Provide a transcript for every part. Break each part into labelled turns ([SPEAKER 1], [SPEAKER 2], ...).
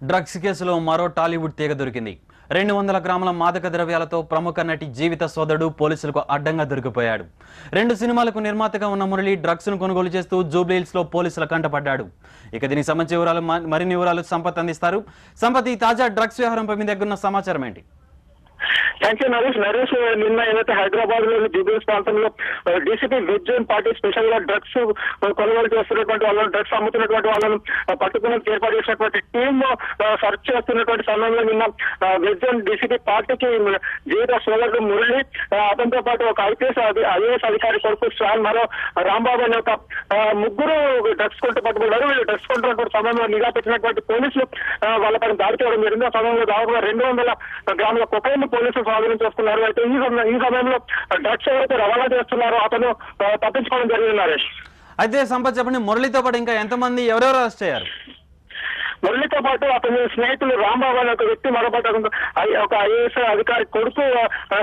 [SPEAKER 1] Drugs కేసులో మరో టాలీవుడ్ తీగ దొరికింది. 200 గ్రాముల మాదక ద్రవ్యాలతో ప్రముఖ నటి జీవిత సోదరుడు పోలీసులకు అడ్డంగా దొరికిపోయాడు. 2 సినిమాలకు నిర్మాతగా ఉన్న మురళి డ్రగ్స్ ను కొనుగోలు చేస్తూ జూబ్లీహిల్స్ లో పోలీసుల కంటపడ్డాడు. ఇక దీనికి సంబంధించిన మరిన్ని వివరాలు సంపత్ అందిస్తారు. సంపత్, ఈ తాజా డ్రగ్స్ వ్యవహారంపై మీ దగ్గర ఉన్న సమాచారం ఏంటి?
[SPEAKER 2] Thank you Naresh. నిన్న ఏదైతే హైదరాబాద్ లోని జూబ్లీహిల్స్ ప్రాంతంలో డీసీపీ విజయన్ పార్టీ స్పెషల్ గా డ్రగ్స్ కొనుగోలు చేస్తున్నటువంటి వాళ్ళని, డ్రగ్స్ అమ్ముతున్నటువంటి వాళ్ళను పట్టుకునేందుకు ఏర్పాటు చేసినటువంటి టీమ్ సర్చ్ చేస్తున్నటువంటి సమయంలో నిన్న విజయన్ డీసీపీ పార్టీకి జీవిత సోదరుడు మురళి, అతనితో పాటు ఒక ఐఏఎస్ అధికారి కొడుకు శ్రాన్, మరో రాంబాబు అనే ఒక ముగ్గురు డ్రగ్స్ కొంటూ పట్టుకున్నారు. వీళ్ళు డ్రగ్స్ కొంటున్నటువంటి సమయంలో నిఘా పెట్టినటువంటి పోలీసులు వాళ్ళపైన దాడి చేయడం జరిగింది. ఆ సమయంలో దాదాపుగా 200 గ్రాముల కొకైన్ పోలీసులు స్వాధీనం చేస్తున్నారు. అయితే ఈ సమయంలో డ్రగ్స్ ఎవరైతే రవాణా చేస్తున్నారో అతను తప్పించుకోవడం జరిగింది నరేష్.
[SPEAKER 1] అయితే సంపత్ చెప్పండి, మురళితో పాటు ఇంకా ఎంతమంది ఎవరెవరు అరెస్ట్ అయ్యారు?
[SPEAKER 2] మురళితో పాటు అతని స్నేహితులు రాంబాబు అనే ఒక వ్యక్తి, మరోపాటు ఒక ఐఏఎస్ అధికారి కొడుకు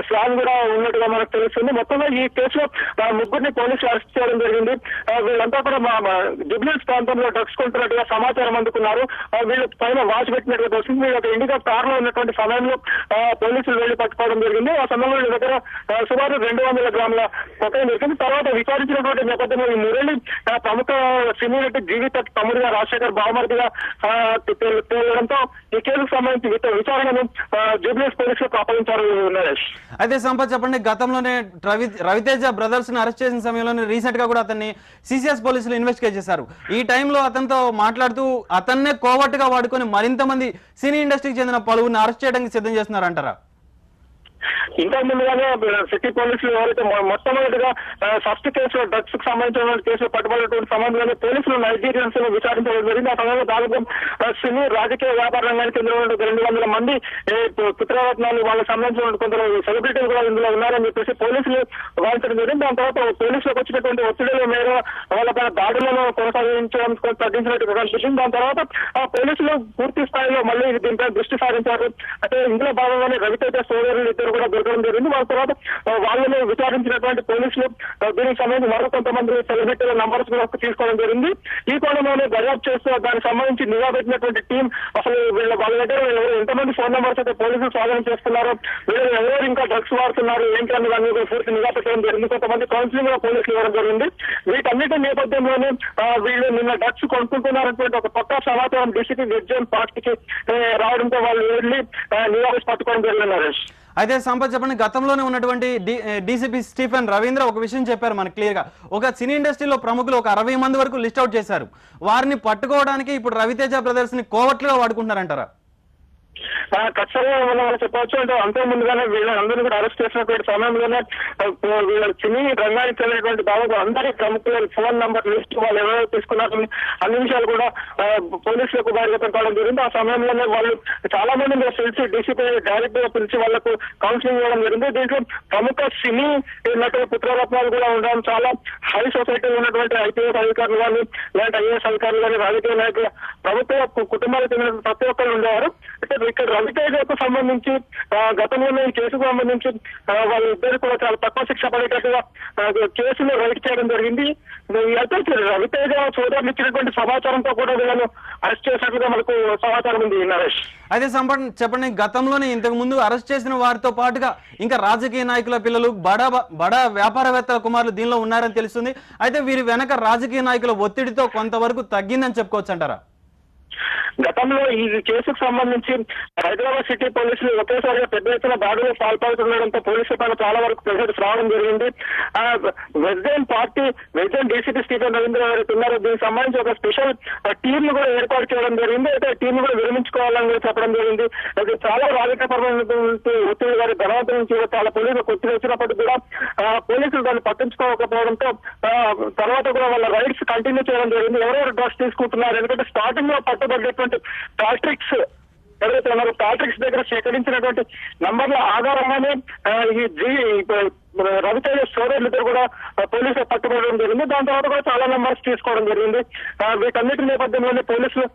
[SPEAKER 2] శ్రాన్ కూడా ఉన్నట్టుగా మనకు తెలుస్తుంది. మొత్తంగా ఈ కేసులో ముగ్గురిని పోలీసులు అరెస్ట్ చేయడం జరిగింది. వీళ్ళంతా కూడా జూబ్లీహిల్స్ ప్రాంతంలో డ్రగ్స్ కొంటున్నట్టుగా సమాచారం అందుకున్నారు. వీళ్ళ పైన వాచ్ పెట్టినట్టుగా తెలిసింది. వీళ్ళు ఒక ఇండికా కార్ లో ఉన్నటువంటి సమయంలో పోలీసులు వెళ్లి పట్టుకోవడం జరిగింది. ఆ సమయంలో వీళ్ళ దగ్గర సుమారు 200 గ్రాముల కొకైన్ దొరికింది. తర్వాత విచారించినటువంటి నేపథ్యంలో ఈ మురళి ప్రముఖ సినీ నటి జీవిత తమ్ముడిగా, రాజశేఖర్ బావమరిదిగా తేలడంతో ఈ కేసుకు సంబంధించి విచారణను జూబ్లీహిల్స్ పోలీసులకు అప్పగించారు నరేష్.
[SPEAKER 1] అయితే సంపత్ చెప్పండి, గతంలోనే రవితేజ బ్రదర్స్ ని అరెస్ట్ చేసిన సమయంలోనే రీసెంట్ గా కూడా అతన్ని సిసిఎస్ పోలీసులు ఇన్వెస్టిగేట్ చేశారు. ఈ టైంలో అతనితో మాట్లాడుతూ అతన్నే కోవట్టుగా వాడుకొని మరింత మంది సినీ ఇండస్ట్రీకి చెందిన పలువురిని అరెస్ట్ చేయడానికి సిద్ధం చేస్తున్నారంటారా?
[SPEAKER 2] ఇంతకు ముందుగానే సిటీ పోలీసులు ఎవరైతే మొట్టమొదటిగా ఫస్ట్ కేసులో డ్రగ్స్ కు సంబంధించిన కేసులో పట్టుబడినటువంటి సమయంలోనే పోలీసులు నైజీరియన్స్ ను విచారించడం జరిగింది. ఆ సమయంలో దాదాపు సినీ రాజకీయ వ్యాపార రంగానికి చెందిన 200 మంది పుత్రరత్నాలు, వాళ్ళకి సంబంధించిన కొందరు సెలబ్రిటీలు కూడా ఇందులో ఉన్నారని చెప్పేసి పోలీసులు వాదించడం జరిగింది. దాని తర్వాత పోలీసులకు వచ్చినటువంటి ఒత్తిడిల మేర వాళ్ళపైన దాడులను కొనసాగించడం తగ్గించినట్టు కనిపించింది. దాని తర్వాత పోలీసులు పూర్తి స్థాయిలో మళ్ళీ దీనిపై దృష్టి సారించారు. అంటే ఇందులో భాగంగానే రవితేజ సోదరులు ఇద్దరు కూడా దొరకడం జరిగింది. వాళ్ళ తర్వాత వాళ్ళని విచారించినటువంటి పోలీసులు దీనికి సంబంధించి మరో కొంతమంది సెలబ్రిటీల నంబర్స్ కూడా తీసుకోవడం జరిగింది. ఈ కోణంలోనే దర్యాప్తు చేస్తూ దానికి సంబంధించి నిఘా పెట్టినటువంటి టీం అసలు వాళ్ళ దగ్గర ఎంతమంది ఫోన్ నెంబర్స్ అయితే పోలీసులు స్వాధీనం చేస్తున్నారు, వీళ్ళు ఎవరు ఇంకా డ్రగ్స్ వాడుతున్నారు ఏంటి అనే దాన్ని కూడా పూర్తి నిఘా పెట్టడం జరిగింది. కొంతమంది కౌన్సిలింగ్ కూడా పోలీసులు ఇవ్వడం జరిగింది. వీటన్నిటి నేపథ్యంలోనే వీళ్ళు నిన్న డ్రగ్స్ కొనుక్కుంటున్నారనేటువంటి ఒక కొత్త సమాచారం డీసీపీ విజయన్ పార్టీకి రావడంతో వాళ్ళు వెళ్ళి నిఘా పట్టుకోవడం జరిగింది నరేష్.
[SPEAKER 1] అయితే సంపత్ చెప్పండి, గతంలోనే ఉన్నటువంటి డీసీపీ స్టీఫెన్ రవీంద్ర ఒక విషయం చెప్పారు మనకు క్లియర్ గా. ఒక సినీ ఇండస్ట్రీలో ప్రముఖులు ఒక 60 మంది వరకు లిస్ట్ అవుట్ చేశారు. వారిని పట్టుకోవడానికి ఇప్పుడు రవితేజ బ్రదర్స్ ని కోవట్లుగా వాడుకుంటున్నారంటారా?
[SPEAKER 2] ఖచ్చితంగా మనం చెప్పవచ్చు. అంటే అంతే ముందుగానే వీళ్ళందరినీ కూడా అరెస్ట్ చేసినటువంటి సమయంలోనే వీళ్ళ సినీ రంగానికి చెందినటువంటి దాదాపు అందరి ప్రముఖుల ఫోన్ నంబర్ లిస్ట్ వాళ్ళు ఎవరైనా తీసుకున్నారు అన్ని విషయాలు కూడా పోలీసులకు బాధ్యత పెట్టడం జరిగింది. ఆ సమయంలోనే వాళ్ళు చాలా మంది పిలిచి డీసీపీ డైరెక్ట్ గా పిలిచి వాళ్ళకు కౌన్సిలింగ్ ఇవ్వడం జరిగింది. దీంట్లో ప్రముఖ సినీ నటుల పుత్రరత్నాలు కూడా ఉండడం, చాలా హై సొసైటీలో ఉన్నటువంటి ఐపీఎస్ అధికారులు కానీ, లేదంటే ఐఏఎస్ అధికారులు కానీ, రాజకీయ నాయకుల ప్రభుత్వ కుటుంబాలకు చెందిన ప్రతి ఒక్కరు ఉండేవారు. అంటే ఇక్కడ రవితేజకు సంబంధించి గతంలోనే ఈ కేసుకు సంబంధించి వాళ్ళిద్దరు కూడా చాలా తక్కువ శిక్ష పడేటట్టుగా కేసును రైట్ చేయడం జరిగింది. అయితే రవితేజ సోదరులు ఇచ్చినటువంటి సమాచారంతో కూడా వీళ్ళను అరెస్ట్ చేసినట్లుగా మనకు సమాచారం ఉంది నరేష్.
[SPEAKER 1] అయితే చెప్పండి, గతంలోనే ఇంతకు ముందు అరెస్ట్ చేసిన వారితో పాటుగా ఇంకా రాజకీయ నాయకుల పిల్లలు, బడా వ్యాపారవేత్తల కుమారులు దీనిలో ఉన్నారని తెలుస్తుంది. అయితే వీరి వెనక రాజకీయ నాయకుల ఒత్తిడితో కొంతవరకు తగ్గిందని చెప్పుకోవచ్చు అంటారా?
[SPEAKER 2] గతంలో ఈ కేసుకు సంబంధించి హైదరాబాద్ సిటీ పోలీసులు ఒకేసారిగా పెద్ద ఎత్తున దాడులు పాల్పడుతుండడంతో పోలీసుల పైన చాలా వరకు ప్రెషర్ రావడం జరిగింది. విజయన్ డీసీపీ స్టీఫెన్ రవీంద్ర ఎవరైతే ఉన్నారో దీనికి సంబంధించి ఒక స్పెషల్ టీమ్ కూడా ఏర్పాటు చేయడం జరిగింది. అయితే టీం కూడా విరమించుకోవాలని కూడా చెప్పడం జరిగింది. అయితే చాలా రాజకీయపరమైనటువంటి ఒత్తిడి గారి ధనవంతుల నుంచి చాలా పోలీసులకు ఒత్తిడి వచ్చినప్పటికీ కూడా పోలీసులు దాన్ని పట్టించుకోకపోవడంతో తర్వాత కూడా వాళ్ళ రైడ్స్ కంటిన్యూ చేయడం జరిగింది. ఎవరెవరు డ్రగ్స్ తీసుకుంటున్నారు, ఎందుకంటే స్టార్టింగ్ లో పట్టుబడ్డటువంటి ప్లాస్టిక్స్ ఎవరైతే ఉన్నారో ప్లాస్టిక్స్ దగ్గర సేకరించినటువంటి నంబర్ల ఆధారంగానే రవితేజ సోదరులిద్దరు కూడా పోలీసులు పట్టుబడడం జరిగింది. దాని తర్వాత కూడా చాలా నంబర్స్ తీసుకోవడం జరిగింది. వీటన్నిటి నేపథ్యంలోనే పోలీసులు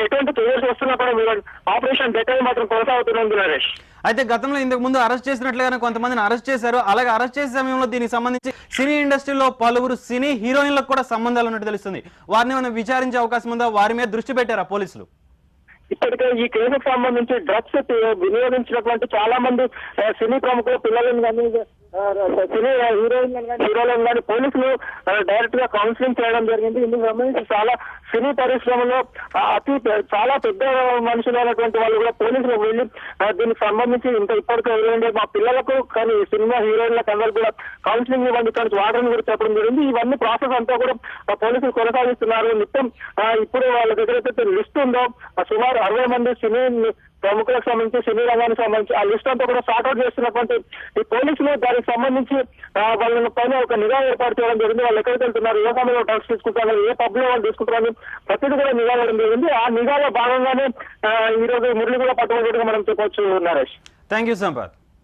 [SPEAKER 2] ఎటువంటి చర్యలు వస్తున్నా కూడా ఆపరేషన్ డెకాయ్ మాత్రం కొనసాగుతుంది నరేష్.
[SPEAKER 1] అయితే గతంలో ఇంతకు ముందు అరెస్ట్ చేసినట్లుగానే కొంతమందిని అరెస్ట్ చేశారు. అలాగే అరెస్ట్ చేసే సమయంలో దీనికి సంబంధించి సినీ ఇండస్ట్రీలో పలువురు సినీ హీరోయిన్లకు కూడా సంబంధాలు ఉన్నట్టు తెలుస్తుంది. వారిని మనం విచారించే అవకాశం ఉందా? వారి మీద దృష్టి పెట్టారా పోలీసులు?
[SPEAKER 2] ఇప్పటికే ఈ కేసుకు సంబంధించి డ్రగ్స్ వినియోగించినటువంటి చాలా మంది సినీ ప్రముఖులు పిల్లలను కానీ సినీ హీరోలను కానీ పోలీసులు డైరెక్ట్ గా కౌన్సిలింగ్ చేయడం జరిగింది. ఇందుకు సంబంధించి చాలా సినీ పరిశ్రమలో చాలా పెద్ద మనుషులు అయినటువంటి వాళ్ళు కూడా పోలీసులు వెళ్ళి దీనికి సంబంధించి ఇప్పటికే ఎవరండి మా పిల్లలకు కానీ సినిమా హీరోయిన్లకు అందరూ కూడా కౌన్సిలింగ్ ఇవ్వండి కానీ వాడని కూడా చెప్పడం జరిగింది. ఇవన్నీ ప్రాసెస్ అంతా కూడా పోలీసులు కొనసాగిస్తున్నారు. నిత్యం ఇప్పుడు వాళ్ళ దగ్గర అయితే లిస్ట్ ఉందో సుమారు 60 మంది సినీ ప్రముఖులకు సంబంధించి సినీ రంగానికి సంబంధించి ఆ లిస్ట్ అంతా కూడా సార్ట్అవుట్ చేస్తున్నటువంటి ఈ పోలీసులు దానికి సంబంధించి వాళ్ళ పైన ఒక నిఘా ఏర్పాటు చేయడం జరిగింది. వాళ్ళు ఎక్కడికి వెళ్తున్నారు, ఏ సమయంలో డ్రగ్స్ తీసుకుంటారు, ఏ పబ్ లో వాళ్ళు తీసుకుంటారని ప్రతిదీ కూడా నిఘా వేయడం జరిగింది. ఆ నిఘాలో భాగంగానే ఈ రోజు మురళి కూడా పట్టుబడినట్టుగా మనం చెప్పవచ్చు. Naresh,
[SPEAKER 1] thank you Sampath.